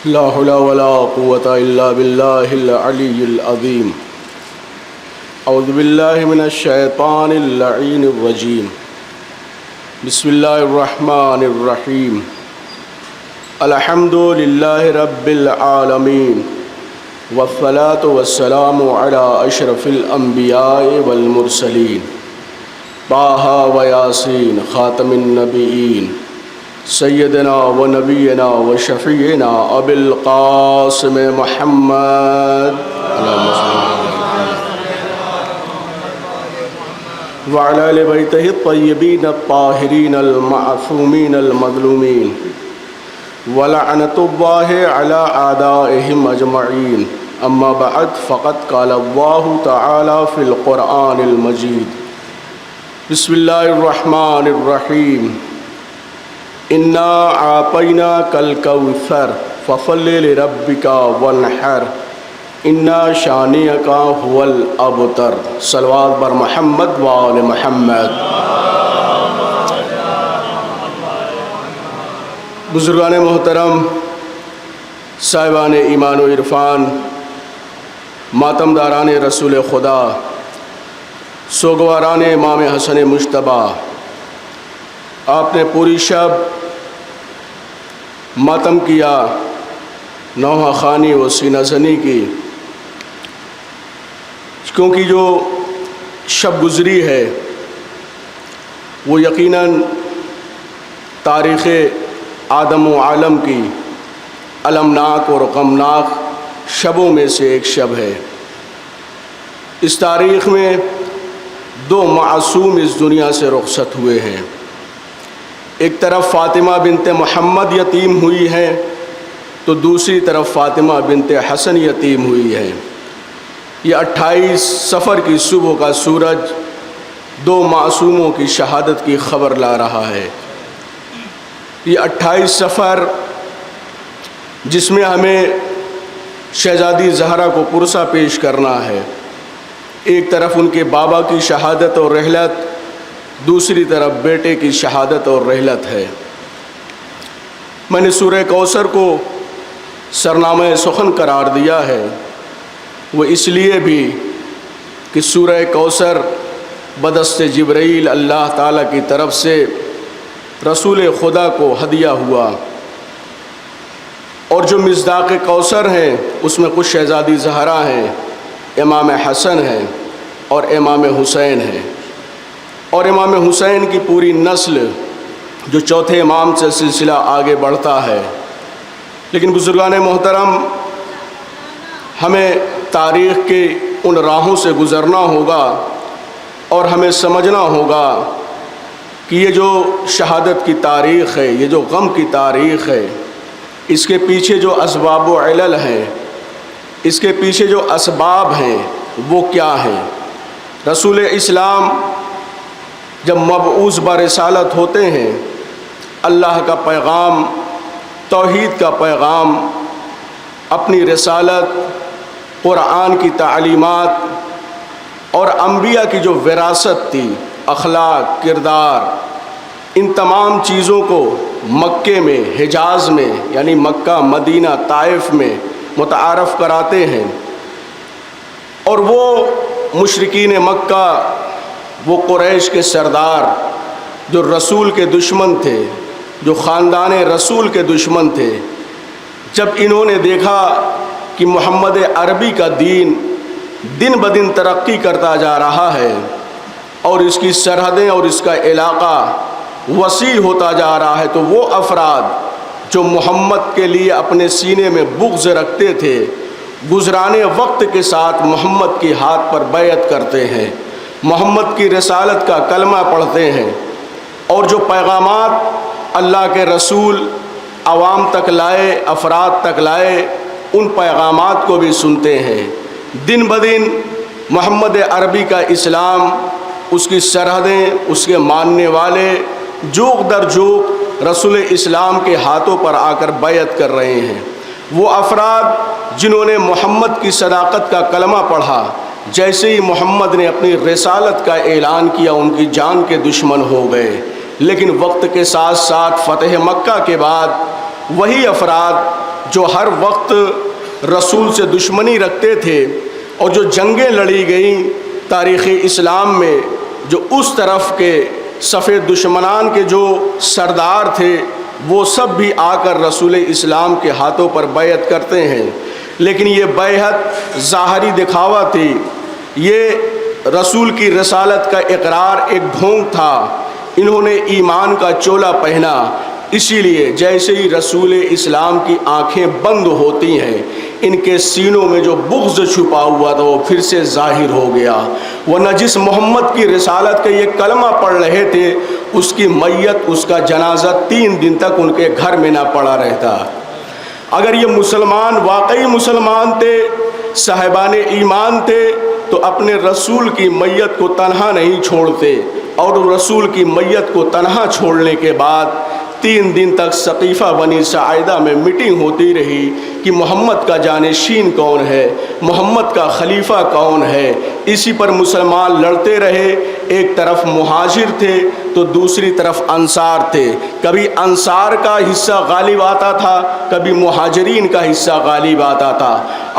لا حول ولا قوة إلا بالله العلي العظيم. أعوذ بالله من الشيطان اللعين الرجيم. بسم الله الرحمن الرحيم. الحمد لله رب العالمين والصلاة والسلام على أشرف الأنبياء والمرسلين طه وياسين خاتم النبيين سیدنا و نبینا و شفیعنا ابی القاسم محمد وعلی آل بیتہ الطیبین الطاہرین المعصومین المظلومین ولعنۃ اللہ علی اعدائہم اجمعین. اما بعد فقد قال اللہ تعالی فی القرآن المجید. بسم اللہ الرحمن الرحیم. انا اعطیناک الکوثر فصل لربک وانحر انا شانئک هو الابتر. صلوات بر محمد و آل محمد. بزرگان محترم، صاحبان ایمان و عرفان، ماتم داران رسول خدا، سوگواران امام حسن مجتبی، آپ نے پوری شب ماتم کیا، نوحہ خوانی و سینہ زنی کی، کیونکہ جو شب گزری ہے وہ یقیناً تاریخ آدم و عالم کی المناک اور غمناک شبوں میں سے ایک شب ہے. اس تاریخ میں دو معصوم اس دنیا سے رخصت ہوئے ہیں. ایک طرف فاطمہ بنت محمد یتیم ہوئی ہے تو دوسری طرف فاطمہ بنت حسن یتیم ہوئی ہے. یہ 28 صفر کی صبح کا سورج دو معصوموں کی شہادت کی خبر لا رہا ہے. یہ 28 صفر جس میں ہمیں شہزادی زہرا کو پرسہ پیش کرنا ہے. ایک طرف ان کے بابا کی شہادت اور رحلت، دوسری طرف بیٹے کی شہادت اور رحلت ہے. میں نے سورہ کوثر کو سرنامہ سخن قرار دیا ہے، وہ اس لیے بھی کہ سورہ کوثر بدست جبرائیل اللہ تعالیٰ کی طرف سے رسول خدا کو ہدیہ ہوا، اور جو مصداق کوثر ہیں اس میں کچھ شہزادی زہرا ہیں، امام حسن ہیں اور امام حسین ہیں، اور امام حسین کی پوری نسل جو چوتھے امام سے سلسلہ آگے بڑھتا ہے. لیکن بزرگان محترم، ہمیں تاریخ کے ان راہوں سے گزرنا ہوگا اور ہمیں سمجھنا ہوگا کہ یہ جو شہادت کی تاریخ ہے، یہ جو غم کی تاریخ ہے، اس کے پیچھے جو اسباب و علل ہیں، اس کے پیچھے جو اسباب ہیں وہ کیا ہیں. رسول اسلام جب مبعوث برسالت ہوتے ہیں، اللہ کا پیغام، توحید کا پیغام، اپنی رسالت، قرآن کی تعلیمات اور انبیاء کی جو وراثت تھی، اخلاق، کردار، ان تمام چیزوں کو مکے میں، حجاز میں یعنی مکہ، مدینہ، طائف میں متعارف کراتے ہیں. اور وہ مشرکین مکہ، وہ قریش کے سردار جو رسول کے دشمن تھے، جو خاندان رسول کے دشمن تھے، جب انہوں نے دیکھا کہ محمد عربی کا دین دن بدن ترقی کرتا جا رہا ہے اور اس کی سرحدیں اور اس کا علاقہ وسیع ہوتا جا رہا ہے، تو وہ افراد جو محمد کے لیے اپنے سینے میں بغض رکھتے تھے، گزرانے وقت کے ساتھ محمد کی ہاتھ پر بیعت کرتے ہیں، محمد کی رسالت کا کلمہ پڑھتے ہیں، اور جو پیغامات اللہ کے رسول عوام تک لائے، افراد تک لائے، ان پیغامات کو بھی سنتے ہیں. دن بدن محمد عربی کا اسلام، اس کی سرحدیں، اس کے ماننے والے جوق در جوق رسول اسلام کے ہاتھوں پر آ کر بیعت کر رہے ہیں. وہ افراد جنہوں نے محمد کی صداقت کا کلمہ پڑھا، جیسے ہی محمد نے اپنی رسالت کا اعلان کیا ان کی جان کے دشمن ہو گئے. لیکن وقت کے ساتھ ساتھ فتح مکہ کے بعد وہی افراد جو ہر وقت رسول سے دشمنی رکھتے تھے اور جو جنگیں لڑی گئیں تاریخ اسلام میں، جو اس طرف کے سفید دشمنان کے جو سردار تھے وہ سب بھی آ کر رسول اسلام کے ہاتھوں پر بیعت کرتے ہیں، لیکن یہ بیعت ظاہری دکھاوا تھی، یہ رسول کی رسالت کا اقرار ایک ڈھونگ تھا۔ انہوں نے ایمان کا چولا پہنا، اسی لیے جیسے ہی رسول اسلام کی آنکھیں بند ہوتی ہیں ان کے سینوں میں جو بغض چھپا ہوا تھا وہ پھر سے ظاہر ہو گیا، ورنہ جس محمد کی رسالت کا یہ کلمہ پڑھ رہے تھے اس کی میت، اس کا جنازہ 3 دن تک ان کے گھر میں نہ پڑا رہتا۔ اگر یہ مسلمان واقعی مسلمان تھے، صاحبان ایمان تھے، تو اپنے رسول کی میت کو تنہا نہیں چھوڑتے، اور رسول کی میت کو تنہا چھوڑنے کے بعد 3 دن تک سقیفہ بنی ساعدہ میں میٹنگ ہوتی رہی کہ محمد کا جانشین کون ہے، محمد کا خلیفہ کون ہے۔ اسی پر مسلمان لڑتے رہے، ایک طرف مہاجر تھے تو دوسری طرف انصار تھے، کبھی انصار کا حصہ غالب آتا تھا، کبھی مہاجرین کا حصہ غالب آتا تھا۔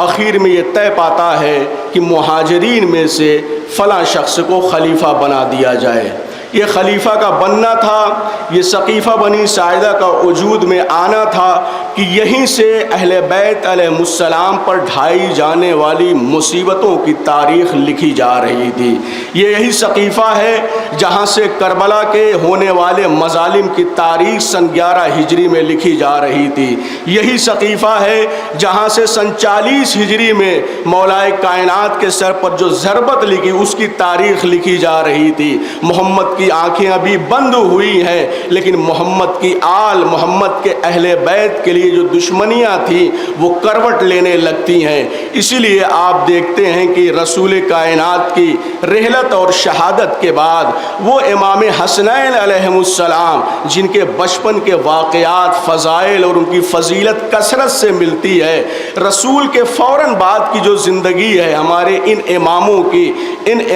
آخر میں یہ طے پاتا ہے کہ مہاجرین میں سے فلاں شخص کو خلیفہ بنا دیا جائے۔ یہ خلیفہ کا بننا تھا، یہ سقیفہ بنی ساعدہ کا وجود میں آنا تھا کہ یہیں سے اہل بیت علیہ السلام پر ڈھائی جانے والی مصیبتوں کی تاریخ لکھی جا رہی تھی۔ یہ یہی سقیفہ ہے جہاں سے کربلا کے ہونے والے مظالم کی تاریخ سن 11 ہجری میں لکھی جا رہی تھی۔ یہی سقیفہ ہے جہاں سے سن 40 ہجری میں مولائے کائنات کے سر پر جو ضربت لگی اس کی تاریخ لکھی جا رہی تھی۔ محمد کی آنکھیں ابھی بند ہوئی ہیں، لیکن محمد کی آل، محمد کے اہل بیت کے لیے جو دشمنیاں تھیں وہ کروٹ لینے لگتی ہیں۔ اسی لیے آپ دیکھتے ہیں کہ رسول کائنات کی رحلت اور شہادت کے بعد وہ امام حسنین علیہ السلام جن کے بچپن کے واقعات، فضائل اور ان کی فضیلت کثرت سے ملتی ہے، رسول کے فوراً بعد کی جو زندگی ہے ہمارے ان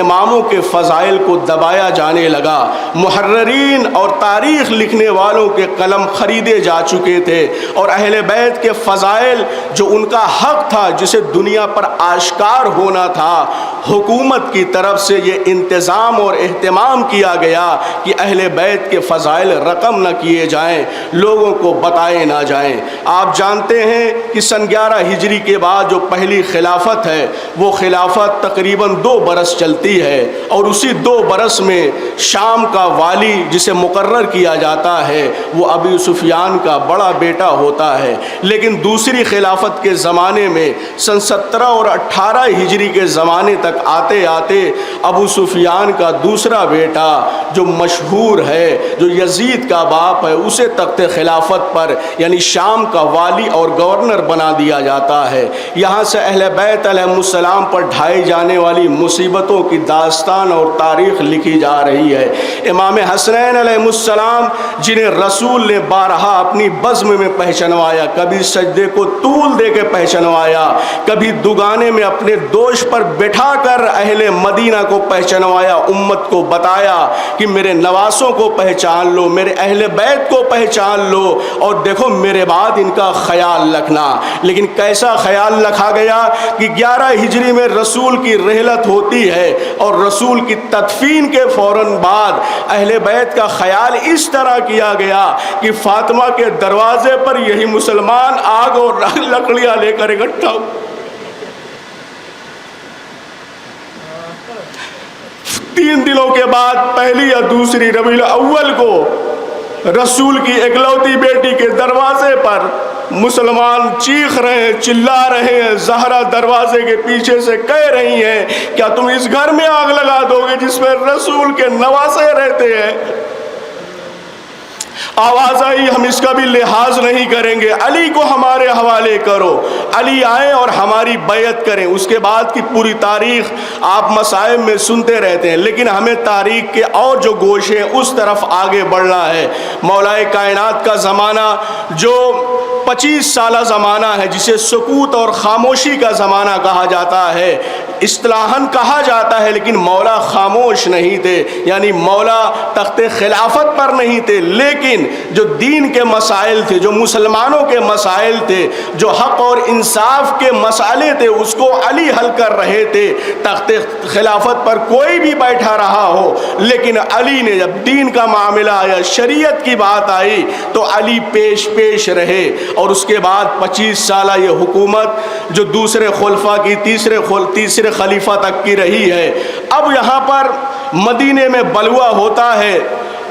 اماموں کے فضائل کو دبایا جانے لگا۔ محررین اور تاریخ لکھنے والوں کے قلم خریدے جا چکے تھے، اور اہل بیت کے فضائل جو ان کا حق تھا جسے دنیا پر آشکار ہونا تھا، حکومت کی طرف سے یہ انتظام اور اہتمام کیا گیا کہ اہل بیت کے فضائل رقم نہ کیے جائیں، لوگوں کو بتائے نہ جائیں۔ آپ جانتے ہیں کہ سن 11 ہجری کے بعد جو پہلی خلافت ہے وہ خلافت تقریباً 2 برس چلتی ہے، اور اسی 2 برس میں شام کا والی جسے مقرر کیا جاتا ہے وہ ابو سفیان کا بڑا بیٹا ہوتا ہے۔ لیکن دوسری خلافت کے زمانے میں سن 17 اور 18 ہجری کے زمانے تک آتے آتے ابو سفیان کا دوسرا بیٹا جو مشہور ہے، جو یزید کا باپ ہے، اسے تخت خلافت پر یعنی شام کا والی اور گورنر بنا دیا جاتا ہے۔ یہاں سے اہل بیت علیہ السلام پر ڈھائی جانے والی مصیبتوں کی داستان اور تاریخ لکھی جا رہی ہے۔ امام حسنین علیہ السلام جنہیں رسول نے بارہا اپنی بزم میں پہچنوایا، کبھی سجدے کو طول دے کے پہچنوایا، کبھی دگانے میں اپنے دوش پر بٹھا کر اہل مدینہ کو پہچنوایا، امت کو بتایا کہ میرے نواسوں کو پہچان لو، میرے اہل بیت کو پہچان لو، اور دیکھو میرے بعد ان کا خیال رکھنا۔ لیکن کیسا خیال رکھا گیا کہ 11 ہجری میں رسول کی رحلت ہوتی ہے، اور رسول کی تدفین کے فوراً بعد اہل بیت کا خیال اس طرح کیا گیا کہ فاطمہ کے دروازے پر یہی مسلمان آگ اور لکڑیاں لے کر اکٹھا 3 دنوں کے بعد پہلی یا دوسری ربیع الاول کو رسول کی اکلوتی بیٹی کے دروازے پر مسلمان چیخ رہے ہیں، چلا رہے ہیں، زہرا دروازے کے پیچھے سے کہہ رہی ہیں کیا تم اس گھر میں آگ لگا دو گے جس میں رسول کے نواسے رہتے ہیں؟ آواز آئی ہم اس کا بھی لحاظ نہیں کریں گے، علی کو ہمارے حوالے کرو، علی آئیں اور ہماری بیعت کریں۔ اس کے بعد کی پوری تاریخ آپ مصائب میں سنتے رہتے ہیں، لیکن ہمیں تاریخ کے اور جو گوشے ہیں اس طرف آگے بڑھنا ہے۔ مولائے کائنات کا زمانہ جو 25 سالہ زمانہ ہے جسے سکوت اور خاموشی کا زمانہ کہا جاتا ہے، اصطلاحاً کہا جاتا ہے، لیکن مولا خاموش نہیں تھے، یعنی مولا تخت خلافت پر نہیں تھے، لیکن جو دین کے مسائل تھے، جو مسلمانوں کے مسائل تھے، جو حق اور انصاف کے مسئلے تھے، اس کو علی حل کر رہے تھے۔ تخت خلافت پر کوئی بھی بیٹھا رہا ہو، لیکن علی نے جب دین کا معاملہ آیا، شریعت کی بات آئی، تو علی پیش رہے، اور اس کے بعد 25 سالہ یہ حکومت جو دوسرے خلفاء کی تیسرے خلیفہ تک کی رہی ہے۔ اب یہاں پر مدینے میں بلوہ ہوتا ہے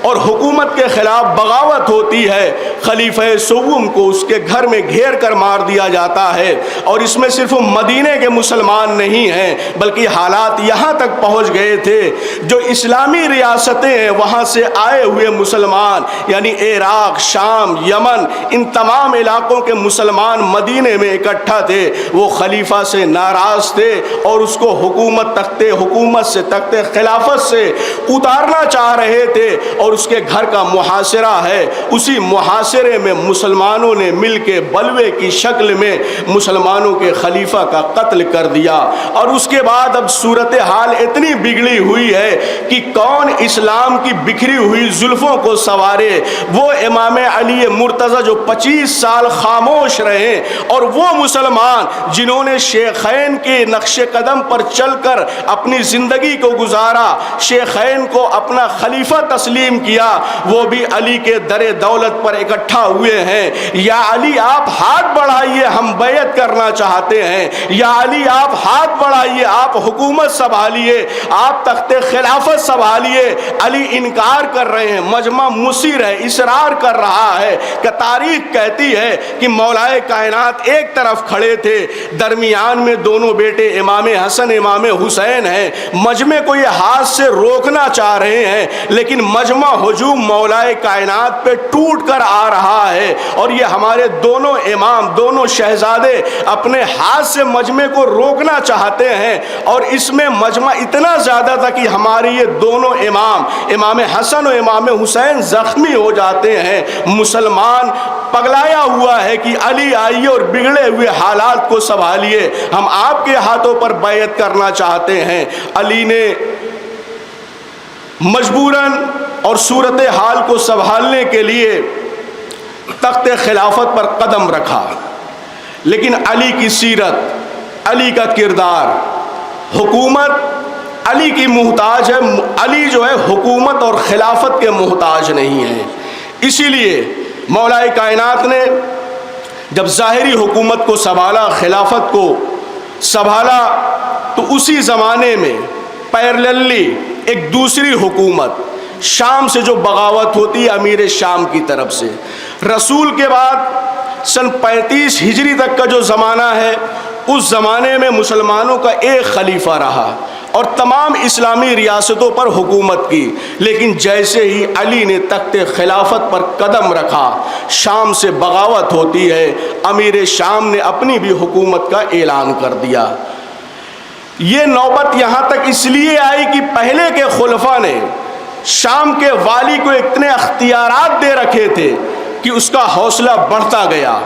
اور حکومت کے خلاف بغاوت ہوتی ہے، خلیفہ سوم کو اس کے گھر میں گھیر کر مار دیا جاتا ہے، اور اس میں صرف مدینے کے مسلمان نہیں ہیں بلکہ حالات یہاں تک پہنچ گئے تھے، جو اسلامی ریاستیں ہیں وہاں سے آئے ہوئے مسلمان، یعنی عراق، شام، یمن، ان تمام علاقوں کے مسلمان مدینے میں اکٹھا تھے، وہ خلیفہ سے ناراض تھے اور اس کو حکومت سے تخت خلافت سے اتارنا چاہ رہے تھے، اور اس کے گھر کا محاصرہ ہے، اسی محاصرے میں مسلمانوں نے مل کے بلوے کی شکل میں مسلمانوں کے خلیفہ کا قتل کر دیا۔ اور اس کے بعد اب صورتحال اتنی بگڑی ہوئی ہے کہ کون اسلام کی بکھری ہوئی زلفوں کو سنوارے؟ وہ امام علی مرتضی جو 25 سال خاموش رہے، اور وہ مسلمان جنہوں نے شیخین کے نقش قدم پر چل کر اپنی زندگی کو گزارا، شیخین کو اپنا خلیفہ تسلیم کیا، وہ بھی علی کے در دولت پر اکٹھا ہوئے ہیں۔ یا علی آپ ہاتھ بڑھائیے، ہم بیعت کرنا چاہتے ہیں، یا علی آپ ہاتھ بڑھائیے، آپ حکومت سنبھالیے، آپ تخت خلافت سنبھالیے۔ علی انکار کر رہے ہیں، مجمع مصر ہے، اصرار کر رہا ہے کہ تاریخ کہتی ہے کہ مولائے کائنات ایک طرف کھڑے تھے، درمیان میں دونوں بیٹے امام حسن امام حسین ہیں، مجمع کو یہ ہاتھ سے روکنا چاہ رہے ہیں، لیکن مجمع ہجوم مولائے کائنات پہ ٹوٹ کر آ رہا ہے، اور یہ ہمارے دونوں امام، دونوں شہزادے اپنے ہاتھ سے مجمع کو روکنا چاہتے ہیں، اور اس میں مجمع اتنا زیادہ تھا کہ ہمارے یہ دونوں امام حسن و امام حسین زخمی ہو جاتے ہیں۔ مسلمان پگلایا ہوا ہے کہ علی آئیے اور بگڑے ہوئے حالات کو سنبھالیے، ہم آپ کے ہاتھوں پر بیعت کرنا چاہتے ہیں۔ علی نے مجبوراً اور صورتحال کو سنبھالنے کے لیے تخت خلافت پر قدم رکھا، لیکن علی کی سیرت، علی کا کردار، حکومت علی کی محتاج ہے، علی جو ہے حکومت اور خلافت کے محتاج نہیں ہے۔ اسی لیے مولا کائنات نے جب ظاہری حکومت کو سنبھالا، خلافت کو سنبھالا، تو اسی زمانے میں پیرللی ایک دوسری حکومت شام سے جو بغاوت ہوتی ہے امیر شام کی طرف سے، رسول کے بعد سن 35 ہجری تک کا جو زمانہ ہے، اس زمانے میں مسلمانوں کا ایک خلیفہ رہا اور تمام اسلامی ریاستوں پر حکومت کی، لیکن جیسے ہی علی نے تخت خلافت پر قدم رکھا، شام سے بغاوت ہوتی ہے، امیر شام نے اپنی بھی حکومت کا اعلان کر دیا۔ یہ نوبت یہاں تک اس لیے آئی کہ پہلے کے خلفاء نے شام کے والی کو اتنے اختیارات دے رکھے تھے کہ اس کا حوصلہ بڑھتا گیا،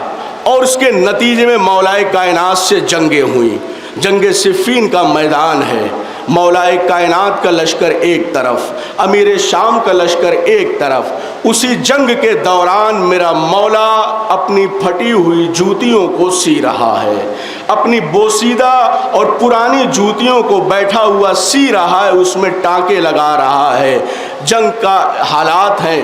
اور اس کے نتیجے میں مولائے کائنات سے جنگیں ہوئیں۔ جنگ صفین کا میدان ہے، مولائے کائنات کا لشکر ایک طرف، امیر شام کا لشکر ایک طرف۔ اسی جنگ کے دوران میرا مولا اپنی پھٹی ہوئی جوتیوں کو سی رہا ہے، اپنی بوسیدہ اور پرانی جوتیوں کو بیٹھا ہوا سی رہا ہے، اس میں ٹانکے لگا رہا ہے۔ جنگ کا حالات ہیں،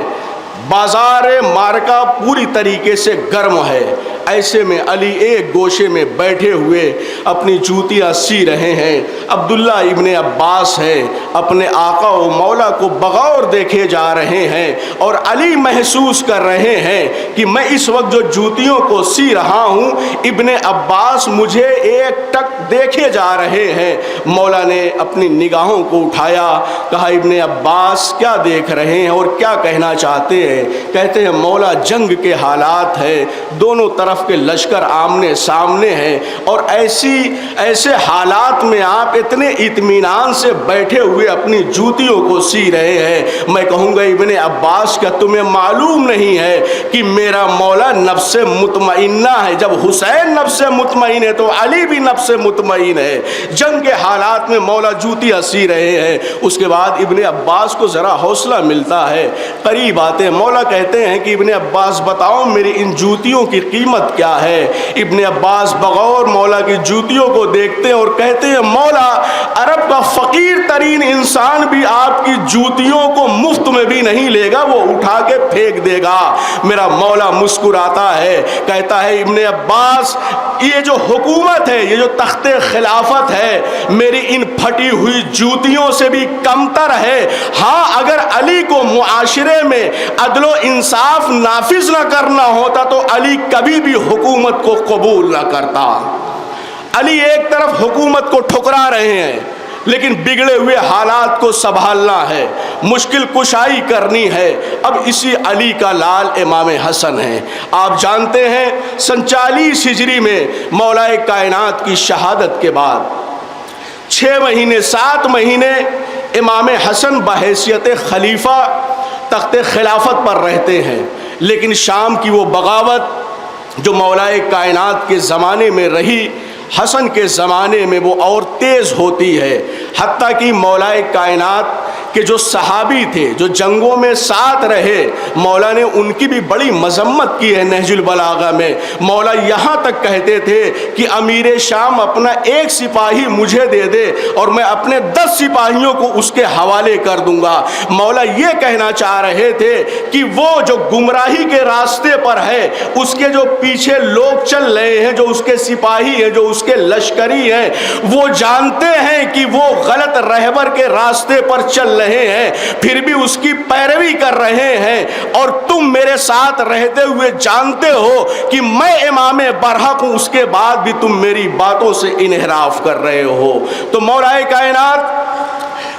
بازار مارکا پوری طریقے سے گرم ہے، ایسے میں علی ایک گوشے میں بیٹھے ہوئے اپنی جوتیاں سی رہے ہیں۔ عبداللہ ابن عباس ہے، اپنے آقا و مولا کو بغور دیکھے جا رہے ہیں، اور علی محسوس کر رہے ہیں کہ میں اس وقت جو جوتیوں کو سی رہا ہوں، ابن عباس مجھے ایک ٹک دیکھے جا رہے ہیں۔ مولا نے اپنی نگاہوں کو اٹھایا، کہا ابن عباس کیا دیکھ رہے ہیں اور کیا کہنا چاہتے ہیں؟ کہتے ہیں مولا جنگ کے حالات ہے، دونوں طرف طرف کے لشکر آمنے سامنے ہیں، اور ایسے حالات میں آپ اتنے اطمینان سے بیٹھے ہوئے اپنی جوتیوں کو سی رہے ہیں۔ میں کہوں گا ابن عباس کا تمہیں معلوم نہیں ہے کہ میرا مولا نفس مطمئنہ ہے۔ جب حسین نفس مطمئن ہے تو علی بھی نفس مطمئن ہے۔ جنگ کے حالات میں مولا جوتیاں سی رہے ہیں۔ اس کے بعد ابن عباس کو ذرا حوصلہ ملتا ہے، قریب آتے مولا کہتے ہیں کہ ابن عباس بتاؤ میری ان جوتیوں کی قیمت کیا ہے؟ ابن عباس بغور مولا کی جوتیوں کو دیکھتے ہیں اور کہتے ہیں مولا عرب کا فقیر ترین انسان بھی آپ کی جوتیوں کو مفت میں بھی نہیں لے گا، وہ اٹھا کے پھینک دے گا۔ میرا مولا مسکراتا ہے، کہتا ہے ابن عباس یہ جو حکومت ہے، یہ جو تخت خلافت ہے، میری ان پھٹی ہوئی جوتیوں سے بھی کمتر ہے۔ ہاں اگر علی کو معاشرے میں عدل و انصاف نافذ نہ کرنا ہوتا تو علی کبھی بھی حکومت کو قبول نہ کرتا۔ علی ایک طرف حکومت کو ٹھکرا رہے ہیں، لیکن بگڑے ہوئے حالات کو سنبھالنا ہے، مشکل کشائی کرنی ہے۔ اب اسی علی کا لال امام حسن ہے۔ آپ جانتے ہیں سن 40 ہجری میں مولا کائنات کی شہادت کے بعد 6 مہینے 7 مہینے امام حسن بحیثیت خلیفہ تخت خلافت پر رہتے ہیں، لیکن شام کی وہ بغاوت جو مولا کائنات کے زمانے میں رہی، حسن کے زمانے میں وہ اور تیز ہوتی ہے، حتیٰ کہ مولا کائنات کہ جو صحابی تھے جو جنگوں میں ساتھ رہے، مولا نے ان کی بھی بڑی مذمت کی ہے نہج البلاغہ میں۔ مولا یہاں تک کہتے تھے کہ امیر شام اپنا ایک سپاہی مجھے دے دے اور میں اپنے 10 سپاہیوں کو اس کے حوالے کر دوں گا۔ مولا یہ کہنا چاہ رہے تھے کہ وہ جو گمراہی کے راستے پر ہے، اس کے جو پیچھے لوگ چل رہے ہیں، جو اس کے سپاہی ہیں، جو اس کے لشکری ہیں، وہ جانتے ہیں کہ وہ غلط رہبر کے راستے پر چل رہے ہیں، پھر بھی اس کی پیروی کر رہے ہیں، اور تم میرے ساتھ رہتے ہوئے جانتے ہو کہ میں امام برحق ہوں، اس کے بعد بھی تم میری باتوں سے انحراف کر رہے ہو۔ تو مولا کائنات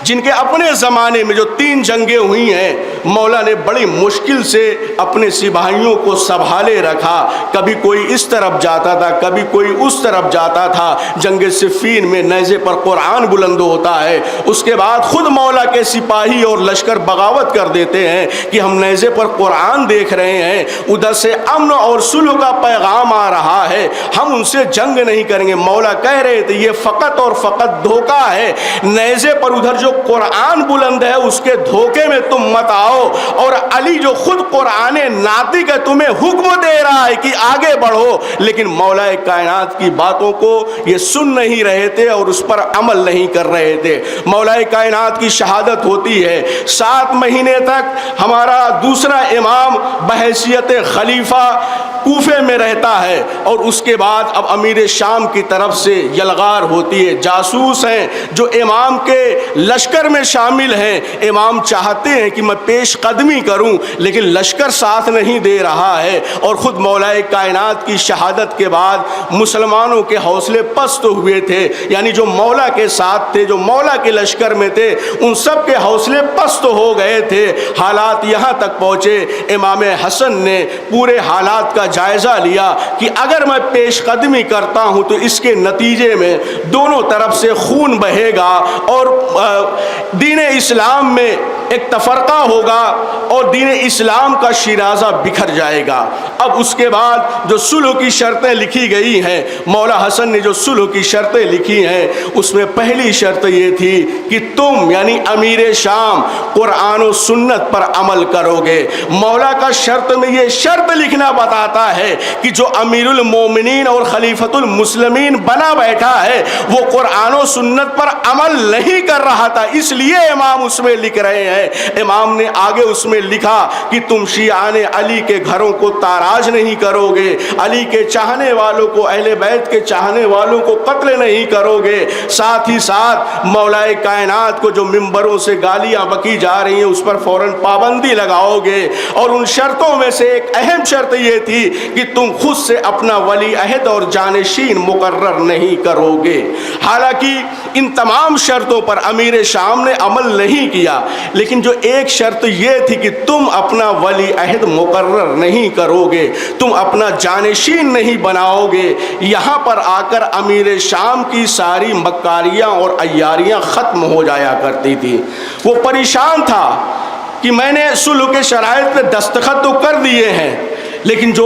جن کے اپنے زمانے میں جو 3 جنگیں ہوئی ہیں، مولا نے بڑی مشکل سے اپنے سپاہیوں کو سنبھالے رکھا۔ کبھی کوئی اس طرف جاتا تھا، کبھی کوئی اس طرف جاتا تھا۔ جنگ صفین میں نیزے پر قرآن بلند ہوتا ہے، اس کے بعد خود مولا کے سپاہی اور لشکر بغاوت کر دیتے ہیں کہ ہم نیزے پر قرآن دیکھ رہے ہیں، ادھر سے امن اور صلح کا پیغام آ رہا ہے، ہم ان سے جنگ نہیں کریں گے۔ مولا کہہ رہے تھے یہ فقط اور فقط دھوکہ ہے، نیزے پر ادھر جو قرآن بلند ہے اس کے دھوکے میں تم مت آؤ، اور علی جو خود قرآن ناطق ہے تمہیں حکم دے رہا ہے کہ آگے بڑھو، لیکن مولا کائنات کی باتوں کو یہ سن نہیں رہے تھے اور اس پر عمل نہیں کر رہے تھے۔ مولا کائنات کی شہادت ہوتی ہے، 7 مہینے تک ہمارا دوسرا امام بحیثیت خلیفہ کوفے میں رہتا ہے، اور اس کے بعد اب امیر شام کی طرف سے یلغار ہوتی ہے، جاسوس ہیں جو امام کے لشکر میں شامل ہیں۔ امام چاہتے ہیں کہ میں پیش قدمی کروں، لیکن لشکر ساتھ نہیں دے رہا ہے، اور خود مولا کائنات کی شہادت کے بعد مسلمانوں کے حوصلے پست ہوئے تھے، یعنی جو مولا کے ساتھ تھے، جو مولا کے لشکر میں تھے، ان سب کے حوصلے پست ہو گئے تھے۔ حالات یہاں تک پہنچے، امام حسن نے پورے حالات کا جائزہ لیا کہ اگر میں پیش قدمی کرتا ہوں تو اس کے نتیجے میں دونوں طرف سے خون بہے گا اور دین اسلام میں ایک تفرقہ ہوگا اور دین اسلام کا شیرازہ بکھر جائے گا۔ اب اس کے بعد جو صلح کی شرطیں لکھی گئی ہیں، مولا حسن نے جو صلح کی شرطیں لکھی ہیں، اس میں پہلی شرط یہ تھی کہ تم یعنی امیر شام قرآن و سنت پر عمل کرو گے۔ مولا کا شرط میں یہ شرط لکھنا بتاتا ہے کہ جو امیر المومنین اور خلیفۃ المسلمین بنا بیٹھا ہے وہ قرآن و سنت پر عمل نہیں کر رہا تھا، اس لیے امام اس میں لکھ رہے ہیں۔ امام نے آگے اس میں لکھا کہ تم شیعان علی کے گھروں کو تاراج نہیں کرو گے، علی کے چاہنے والوں کو، اہل بیت کے چاہنے والوں کو قتل نہیں کرو گے، ساتھ ہی ساتھ مولا کائنات کو جو ممبروں سے گالیاں بکی جا رہی ہیں اس پر فوراً پابندی لگاؤ گے، اور ان شرطوں میں سے ایک اہم شرط یہ تھی کہ تم خود سے اپنا ولی عہد اور جانشین مقرر نہیں کرو گے۔ حالانکہ ان تمام شرطوں پر امیر شام نے عمل نہیں کیا، لیکن لیکن جو ایک شرط یہ تھی کہ تم اپنا ولی عہد مقرر نہیں کرو گے، تم اپنا جانشین نہیں بناؤ گے۔ یہاں پر آ کر امیر شام کی ساری مکاریاں اور عیاریاں ختم ہو جایا کرتی تھی۔ وہ پریشان تھا کہ میں نے صلح کے شرائط پہ دستخط تو کر دیے ہیں، لیکن جو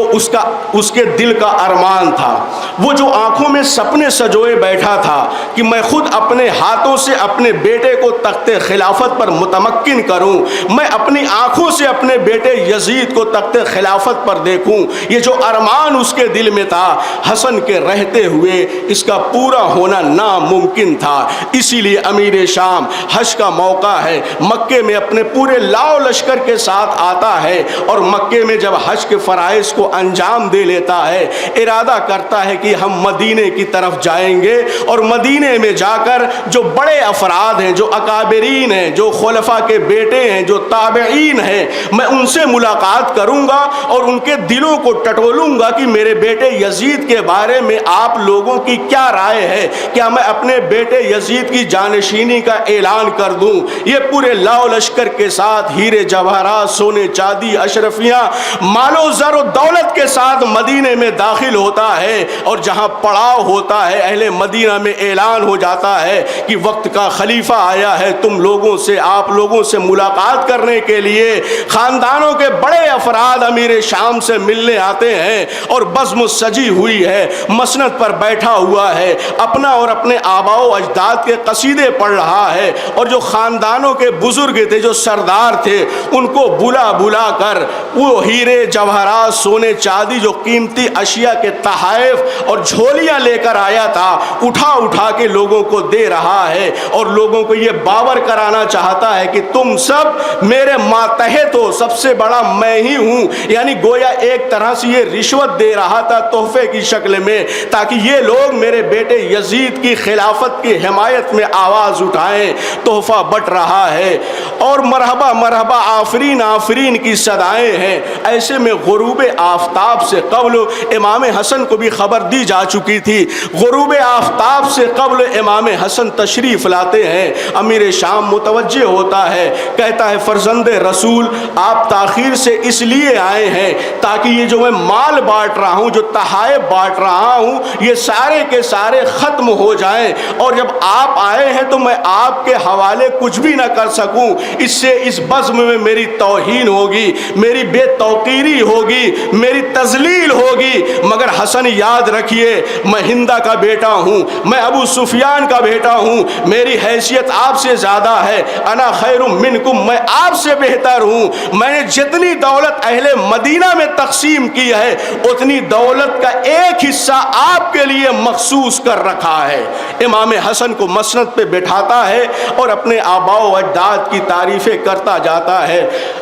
اس کے دل کا ارمان تھا، وہ جو آنکھوں میں سپنے سجوئے بیٹھا تھا کہ میں خود اپنے ہاتھوں سے اپنے بیٹے کو تخت خلافت پر متمکن کروں، میں اپنی آنکھوں سے اپنے بیٹے یزید کو تخت خلافت پر دیکھوں، یہ جو ارمان اس کے دل میں تھا، حسن کے رہتے ہوئے اس کا پورا ہونا ناممکن تھا۔ اسی لیے امیر شام حج کا موقع ہے، مکے میں اپنے پورے لاؤ لشکر کے ساتھ آتا ہے، اور مکے میں جب حج کے فرائض کو انجام دے لیتا ہے، ارادہ کرتا ہے کہ ہم مدینے کی طرف جائیں گے، اور مدینے میں جا کر جو بڑے افراد ہیں، جو اکابرین ہیں، جو خلفاء کے بیٹے ہیں، جو تابعین ہیں، میں ان سے ملاقات کروں گا اور ان کے دلوں کو ٹٹولوں گا کہ میرے بیٹے یزید کے بارے میں آپ لوگوں کی کیا رائے ہے، کیا میں اپنے بیٹے یزید کی جانشینی کا اعلان کر دوں۔ یہ پورے لاؤ لشکر کے ساتھ ہیرے جواہرات، سونے چاندی، اشرفیاں، مال و زر و دولت کے ساتھ مدینے میں داخل ہوتا ہے، اور جہاں پڑاؤ ہوتا ہے اہل مدینہ میں اعلان ہو جاتا ہے کہ وقت کا خلیفہ آیا ہے، تم لوگوں سے، آپ لوگوں سے ملاقات کرنے کے لیے۔ خاندانوں کے بڑے افراد امیر شام سے ملنے آتے ہیں، اور بزم سجی ہوئی ہے، مسند پر بیٹھا ہوا ہے، اپنا اور اپنے آباء و اجداد کے قصیدے پڑھ رہا ہے، اور جو خاندانوں کے بزرگ تھے، جو سردار تھے، ان کو بلا بلا کر وہ ہیرے جواہرات، سونے چاندی، جو قیمتی اشیاء کے تحائف اور جھولیاں لے کر آیا تھا، اٹھا اٹھا کے لوگوں کو دے رہا ہے، اور لوگوں کو یہ باور کرانا چاہتا ہے کہ تم سب میرے ماتحت ہو، سب سے بڑا میں ہی ہوں۔ یعنی گویا ایک طرح سے یہ رشوت دے رہا تھا تحفے کی شکل میں، تاکہ یہ لوگ میرے بیٹے یزید کی خلافت کی حمایت میں آواز اٹھائیں۔ تحفہ بٹ رہا ہے، اور مرحبا مرحبا، آفرین آفرین کی صدائیں ہیں۔ ایسے میں غروب آفتاب سے قبل امام حسن کو بھی خبر دی جا چکی تھی۔ غروب آفتاب سے قبل امام حسن تشریف لاتے ہیں۔ امیر شام متوجہ ہوتا ہے، کہتا ہے فرزند رسول، آپ تاخیر سے اس لیے آئے ہیں تاکہ یہ جو میں مال بانٹ رہا ہوں، جو تحائف بانٹ رہا ہوں، یہ سارے کے سارے ختم ہو جائیں، اور جب آپ آئے ہیں تو میں آپ کے حوالے کچھ بھی نہ کر سکوں۔ اس سے اس بزم میں میری توہین ہوگی، میری بے توقیری ہوگی، میری تذلیل ہوگی۔ مگر حسن یاد رکھیے، میں ہندا کا بیٹا ہوں، میں ابو سفیان کا بیٹا ہوں، میری حیثیت آپ سے زیادہ ہے۔ انا خیر منکم، میں آپ سے بہتر ہوں۔ میں نے جتنی دولت اہل مدینہ میں تقسیم کی ہے، اتنی دولت کا ایک حصہ آپ کے لیے مخصوص کر رکھا ہے۔ امام حسن کو مسند پہ بٹھاتا ہے اور اپنے آباء و اجداد کی تعریفیں کرتا جاتا ہے۔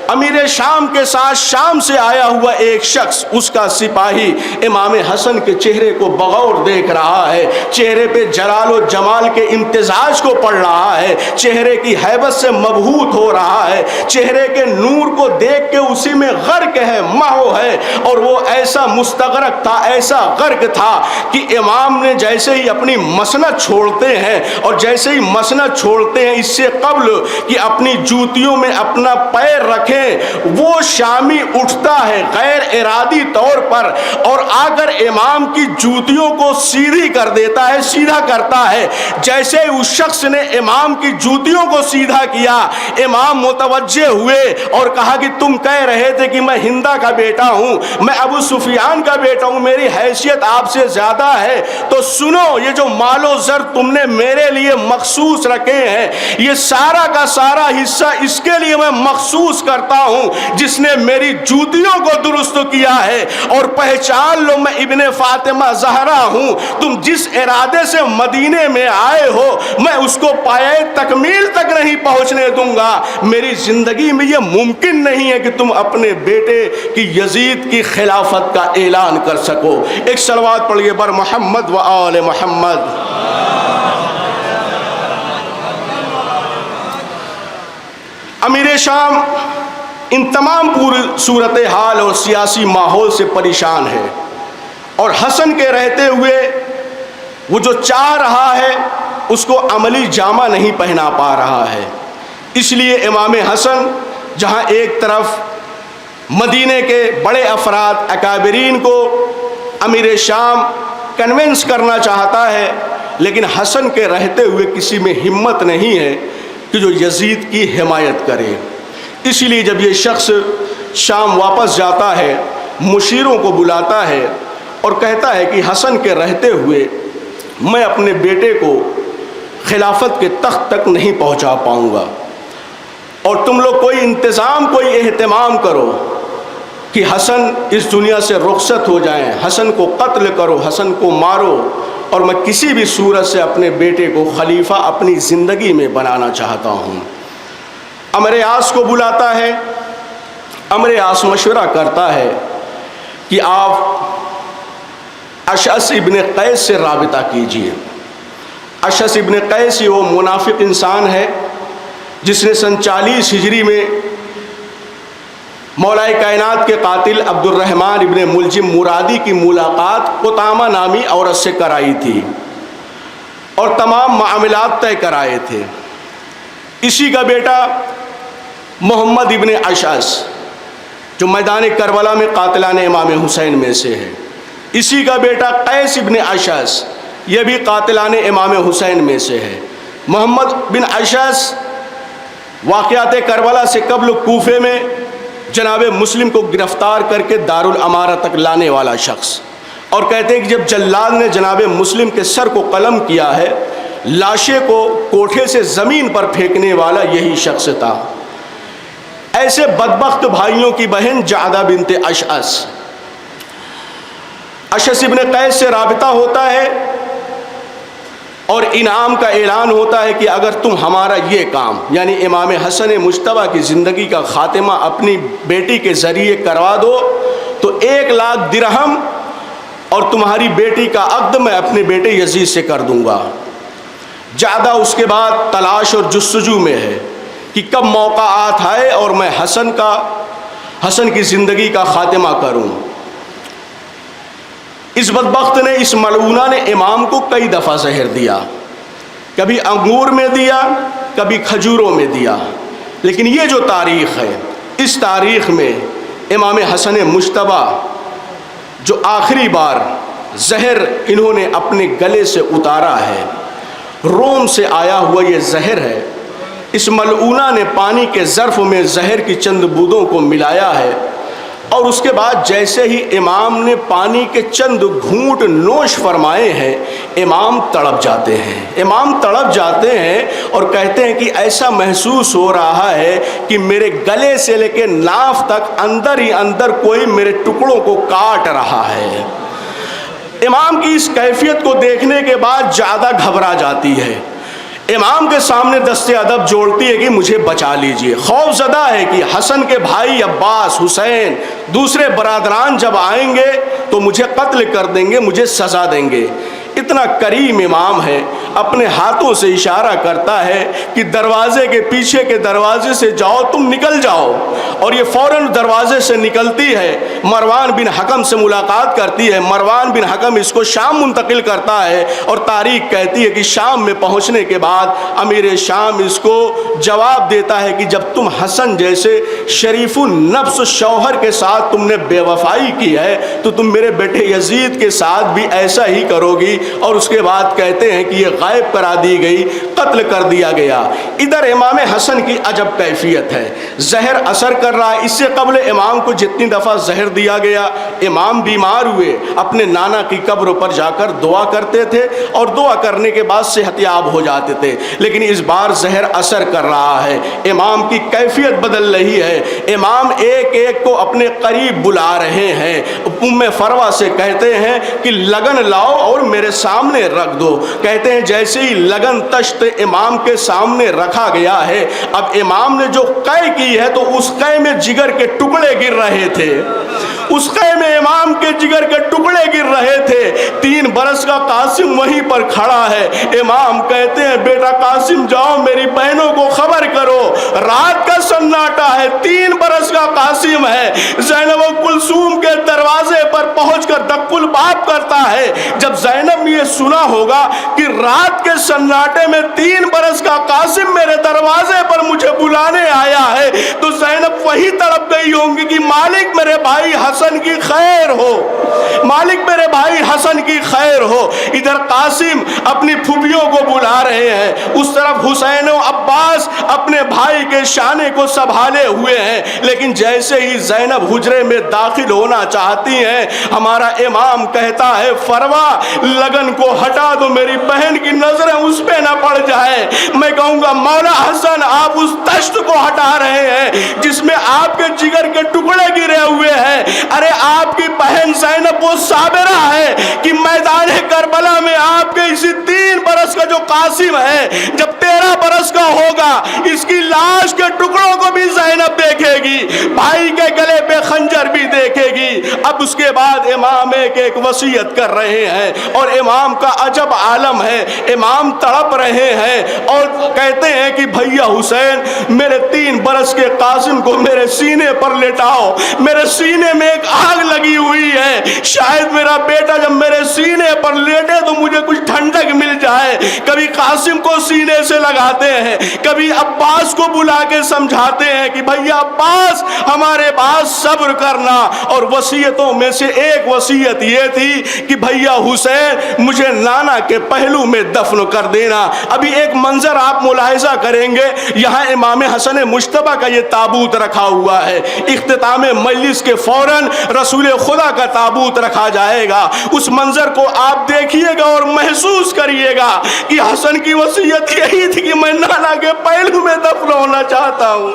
امیر شام کے ساتھ شام سے آیا ہوا ایک شخص، اس کا سپاہی، امام حسن کے چہرے کو بغور دیکھ رہا ہے، چہرے پہ جلال و جمال کے امتزاج کو پڑھ رہا ہے، چہرے کی ہیبت سے مبہوت ہو رہا ہے، چہرے کے نور کو دیکھ کے اسی میں غرق ہے، محو ہے، اور وہ ایسا مستغرق تھا، ایسا غرق تھا کہ امام نے جیسے ہی اپنی مسند چھوڑتے ہیں، اور جیسے ہی مسند چھوڑتے ہیں، اس سے قبل کہ اپنی جوتیوں میں اپنا پیر رکھیں، وہ شامی اٹھتا ہے غیر ارادی طور پر، اور آ کر امام کی جوتیوں کو سیدھی کر دیتا ہے، سیدھا کرتا ہے۔ جیسے اس شخص نے امام کی جوتیوں کو سیدھا کیا، امام متوجہ ہوئے اور کہا کہ تم کہہ رہے تھے کہ میں ہندا کا بیٹا ہوں، میں ابو سفیان کا بیٹا ہوں، میری حیثیت آپ سے زیادہ ہے، تو سنو، یہ جو مال و زر تم نے میرے لیے مخصوص رکھے ہیں، یہ سارا کا سارا حصہ اس کے لیے میں مخصوص کرتا ہوں جس نے میری جوتیوں کو درست کیا ہے، اور پہچان لو میں ابن فاطمہ زہرا ہوں، تم جس ارادے سے مدینے میں آئے ہو، میں اس کو پائے تکمیل تک نہیں پہنچنے دوں گا۔ میری زندگی میں یہ ممکن نہیں ہے کہ تم اپنے بیٹے کی یزید کی خلافت کا اعلان کر سکو۔ ایک صلوات پڑھیے بر محمد و آل محمد۔ امیر شام ان تمام پوری صورتحال اور سیاسی ماحول سے پریشان ہے، اور حسن کے رہتے ہوئے وہ جو چاہ رہا ہے اس کو عملی جامہ نہیں پہنا پا رہا ہے۔ اس لیے امام حسن جہاں ایک طرف مدینے کے بڑے افراد اکابرین کو امیر شام کنونس کرنا چاہتا ہے، لیکن حسن کے رہتے ہوئے کسی میں ہمت نہیں ہے کہ جو یزید کی حمایت کرے۔ اسی لیے جب یہ شخص شام واپس جاتا ہے، مشیروں کو بلاتا ہے اور کہتا ہے کہ حسن کے رہتے ہوئے میں اپنے بیٹے کو خلافت کے تخت تک نہیں پہنچا پاؤں گا، اور تم لوگ کوئی انتظام، کوئی اہتمام کرو کہ حسن اس دنیا سے رخصت ہو جائیں، حسن کو قتل کرو، حسن کو مارو، اور میں کسی بھی صورت سے اپنے بیٹے کو خلیفہ اپنی زندگی میں بنانا چاہتا ہوں۔ عمرو عاص کو بلاتا ہے، عمرو عاص مشورہ کرتا ہے کہ آپ اشعث ابن قیس سے رابطہ کیجیے۔ اشعث ابن قیس وہ منافق انسان ہے جس نے سن 40 ہجری میں مولا کائنات کے قاتل عبد الرحمن ابن ملجم مرادی کی ملاقات قطامہ نامی عورت سے کرائی تھی اور تمام معاملات طے کرائے تھے۔ اسی کا بیٹا محمد ابن اشعث جو میدان کربلا میں قاتلان امام حسین میں سے ہے، اسی کا بیٹا قیس ابن اشعث یہ بھی قاتلان امام حسین میں سے ہے۔ محمد بن اشعث واقعات کربلا سے قبل کوفے میں جناب مسلم کو گرفتار کر کے دارالامارہ تک لانے والا شخص، اور کہتے ہیں کہ جب جلاد نے جناب مسلم کے سر کو قلم کیا ہے، لاشے کو کوٹھے سے زمین پر پھینکنے والا یہی شخص تھا۔ ایسے بدبخت بھائیوں کی بہن جعدہ بنت اشعث، اشعث ابن قیس سے رابطہ ہوتا ہے اور انعام کا اعلان ہوتا ہے کہ اگر تم ہمارا یہ کام یعنی امام حسن مجتبیٰ کی زندگی کا خاتمہ اپنی بیٹی کے ذریعے کروا دو تو 1,00,000 درہم اور تمہاری بیٹی کا عقد میں اپنے بیٹے یزید سے کر دوں گا۔ جعدہ اس کے بعد تلاش اور جستجو میں ہے کہ کب موقع آئے اور میں حسن کی زندگی کا خاتمہ کروں۔ اس بدبخت نے، اس ملعونہ نے امام کو کئی دفعہ زہر دیا، کبھی انگور میں دیا، کبھی کھجوروں میں دیا، لیکن یہ جو تاریخ ہے، اس تاریخ میں امام حسن مجتبیٰ جو آخری بار زہر انہوں نے اپنے گلے سے اتارا ہے، روم سے آیا ہوا یہ زہر ہے، اس ملعونہ نے پانی کے ظرف میں زہر کی چند بوندوں کو ملایا ہے، اور اس کے بعد جیسے ہی امام نے پانی کے چند گھونٹ نوش فرمائے ہیں، امام تڑپ جاتے ہیں۔ امام تڑپ جاتے ہیں اور کہتے ہیں کہ ایسا محسوس ہو رہا ہے کہ میرے گلے سے لے کے ناف تک اندر ہی اندر کوئی میرے ٹکڑوں کو کاٹ رہا ہے۔ امام کی اس کیفیت کو دیکھنے کے بعد جعدہ گھبرا جاتی ہے، امام کے سامنے دست ادب جوڑتی ہے کہ مجھے بچا لیجئے۔ خوف زدہ ہے کہ حسن کے بھائی عباس، حسین، دوسرے برادران جب آئیں گے تو مجھے قتل کر دیں گے، مجھے سزا دیں گے۔ اتنا کریم امام ہے، اپنے ہاتھوں سے اشارہ کرتا ہے کہ دروازے کے پیچھے کے دروازے سے جاؤ، تم نکل جاؤ، اور یہ فوراً دروازے سے نکلتی ہے، مروان بن حکم سے ملاقات کرتی ہے۔ مروان بن حکم اس کو شام منتقل کرتا ہے، اور تاریخ کہتی ہے کہ شام میں پہنچنے کے بعد امیر شام اس کو جواب دیتا ہے کہ جب تم حسن جیسے شریف النفس شوہر کے ساتھ تم نے بے وفائی کی ہے تو تم میرے بیٹے یزید کے ساتھ بھی ایسا ہی کرو گی۔ اور اس کے بعد کہتے ہیں کہ یہ غائب کرا دی گئی، قتل کر دیا گیا۔ ادھر امام حسن کی عجب کیفیت ہے، زہر اثر کر رہا ہے۔ اس سے قبل امام کو جتنی دفعہ زہر دیا گیا، امام بیمار ہوئے اپنے نانا کی قبر پر جا کر دعا کرتے تھے، اور دعا کرنے کے بعد صحت یاب ہو جاتے تھے، لیکن اس بار زہر اثر کر رہا ہے، امام کی کیفیت بدل رہی ہے۔ امام ایک ایک کو اپنے قریب بلا رہے ہیں، ام فروہ سے کہتے ہیں کہ لگن لاؤ اور میرے سامنے رکھ دو۔ کہتے ہیں جیسے ہی لگن تشت امام کے سامنے رکھا گیا ہے، اب امام نے جو قے کی ہے تو اس قے میں جگر کے ٹکڑے گر رہے تھے، اس قے میں امام کے جگر کے ٹکڑے گر رہے تھے۔ 3 برس کا قاسم وہیں پر کھڑا ہے، امام کہتے ہیں بیٹا قاسم جاؤ میری بہنوں کو خبر کرو، رات کا سناٹا ہے، 3 برس کا قاسم ہے۔ زینب و کلثوم کے دروازے پر پہنچ کر دق الباب کرتا ہے، جب زینب یہ یہ سنا ہوگا کہ رات کے سناٹے میں 3 برس کا قاسم میرے دروازے پر مجھے بلانے آیا ہے، تو زینب وہی تڑپ گئی ہوں گی کہ مالک میرے بھائی حسن کی خیر ہو، مالک میرے بھائی حسن کی خیر ہو۔ ادھر قاسم اپنی پھوپھیوں کو بلا رہے ہیں، اس طرف حسین و عباس اپنے بھائی کے شانے کو سنبھالے ہوئے ہیں، لیکن جیسے ہی زینب حجرے میں داخل ہونا چاہتی ہیں، ہمارا امام کہتا ہے فروا لگن کو ہٹا دو، میری بہن کی نظریں اس پہ نہ پڑ جائے۔ میں کہوں گا مولا حسن آپ اس تشت کو ہٹا رہے ہیں جس میں آپ کے جگر کے ٹکڑے گرے ہوئے ہیں۔ ارے آپ کی بہن زینب وہ صابرہ ہے کہ میدان کربلا میں آپ کے اسی 3 برس کا جو قاسم ہے جب 13 برس کا ہوگا، اس کی لاش کے ٹکڑوں کو بھی زینب دیکھے گی، بھائی کے گلے پہ خنجر بھی دیکھے گی۔ اب اس کے بعد امام ایک وصیت کر رہے ہیں، اور امام کا عجب عالم ہے، امام تڑپ رہے ہیں اور کہتے ہیں کہ بھیا حسین میرے 3 برس کے قاسم کو میرے سینے پر لٹاؤ، میرے سینے میں ایک آگ لگی ہوئی ہے، شاید میرا بیٹا جب میرے سینے پر لیٹے تو مجھے کچھ ٹھنڈک مل جائے۔ کبھی قاسم کو سینے سے لگاتے ہیں، کبھی عباس کو بلا کے سمجھاتے ہیں کہ بھیا عباس ہمارے پاس صبر کرنا، اور وصیتوں میں سے ایک وصیت یہ تھی کہ بھیا حسین مجھے نانا کے پہلو میں دفن کر دینا۔ ابھی ایک منظر آپ ملاحظہ کریں گے، یہاں امام حسن مجتبی کا یہ تابوت رکھا ہوا ہے، اختتام مجلس کے فوراً رسول خدا کا تابوت رکھا جائے گا۔ اس منظر کو آپ دیکھیے گا اور محسوس کریے گا کہ حسن کی وصیت یہی تھی کہ میں نانا کے پہلو میں دفن ہونا چاہتا ہوں۔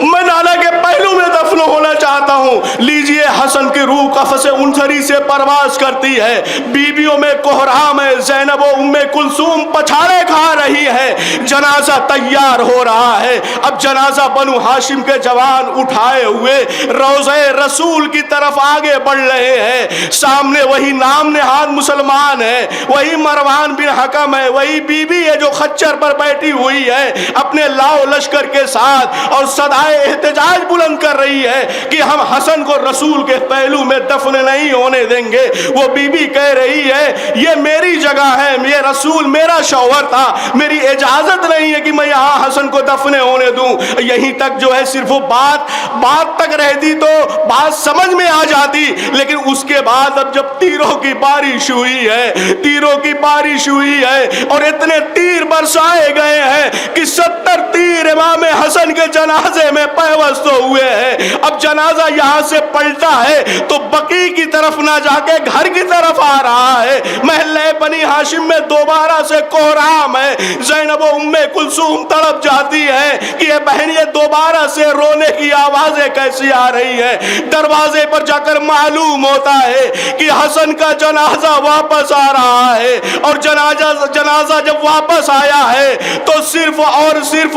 میں نانا کے پہلو میں دفن ہونا چاہتا ہوں۔ لیجئے حسن کی روح قفس انثری سے پرواز کرتی ہے، بیویوں میں کوہرام ہے، زینب و ام کلثوم پچھاڑے کھا رہی ہے، جنازہ تیار ہو رہا ہے۔ اب جنازہ بنو ہاشم کے جوان اٹھائے ہوئے روضہ رسول کی طرف آگے بڑھ رہے ہیں، سامنے وہی نام نہاد مسلمان ہے، وہی مروان بن حکم ہے، وہی بی بی ہے جو خچر پر بیٹھی ہوئی ہے اپنے لاؤ لشکر کے ساتھ، اور صدائے احتجاج بلند کر رہی ہے کہ ہم حسن کو رسول کے پہلو میں دفن نہیں ہونے دیں گے۔ وہ بی بی کہہ رہی ہے یہ میری جگہ ہے، یہ رسول میرا شوہر تھا، میری اجازت نہیں ہے کہ میں یہاں حسن کو دفن ہونے دوں۔ یہیں تک جو ہے صرف وہ بات تک رہتی تو بات سمجھ میں آ جاتی، لیکن اس کے بعد اب جب تیروں کی بارش ہوئی ہے، تیروں کی بارش ہوئی ہے اور اتنے تیر برسائے گئے ہیں کہ 70 تیر امام حسن کے جنازے میں پیوست ہوئے ہیں۔ اب جنازہ یہاں سے پلٹا ہے تو بقی کی طرف نہ جا کے گھر کی طرف آ رہا ہے، محلہ بنی ہاشم میں دوبارہ سے کوہرام ہے۔ زینب و ام کلثوم تڑپ جاتی ہے کہ یہ بہن یہ دوبارہ سے رونے کی آوازیں کیسی آ رہی ہے۔ دروازے پر جا کر معلوم ہوتا ہے کہ حسن کا جنازہ واپس آ رہا ہے، اور جنازہ جب واپس آیا ہے تو صرف اور صرف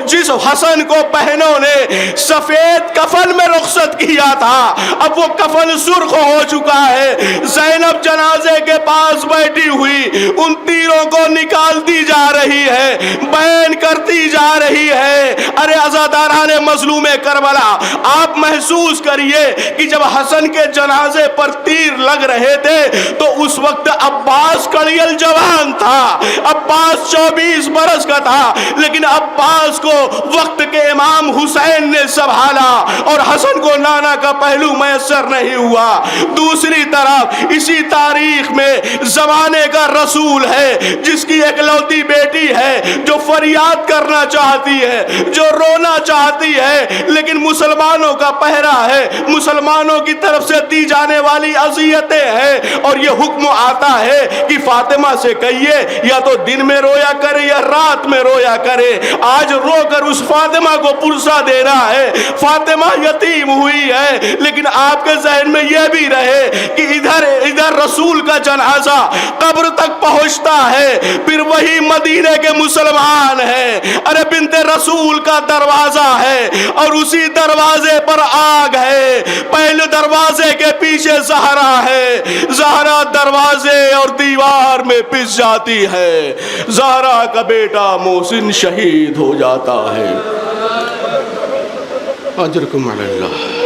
جس حسن کو بہنوں نے سفید کفن میں رخصت کیا تھا اب وہ کفن سرخ ہو چکا ہے۔ زینب جنازے کے پاس بیٹھی ہوئی ان تیروں کو نکالتی جا رہی ہے، بیان کرتی جا رہی ہے۔ ارے عزاداران مظلوم کربلا، آپ محسوس کریے کہ جب حسن کے جنازے پر تیر لگ رہے تھے تو اس وقت عباس کڑیل جوان تھا، عباس 24 برس کا تھا، لیکن عباس کو وقت کے امام حسین نے سنبھالا اور حسن کو نانا کا پہلو میسر نہیں ہوا۔ دوسری طرف اسی تاریخ میں زمانے کا رسول ہے جس کی اکلوتی بیٹی ہے جو فریاد کرنا چاہتی ہے، جو رونا چاہتی ہے، لیکن مسلمانوں کا پہرا ہے، مسلمانوں کی طرف سے دی جانے والی اذیتیں ہیں، اور یہ حکم آتا ہے کہ فاطمہ سے کہیے یا تو دن میں رویا کرے یا رات میں رویا کرے۔ آج رو کر اس فاطمہ کو پرسا دینا ہے، فاطمہ یتیم ہوئی ہے، لیکن آپ کے ذہن میں یہ بھی رہے کہ ادھر رسول کا جنازہ قبر تک پہنچتا ہے، پھر وہی مدینے کے مسلمان ہیں۔ ارے بنت رسول کا دروازہ ہے اور اسی دروازے پر آگ ہے، پہلے دروازے کے پیچھے زہرا ہے، زہرا دروازے اور دیوار میں پس جاتی ہے، زہرا کا بیٹا محسن شہید ہو جاتا ہے۔ اجرکم علی اللہ۔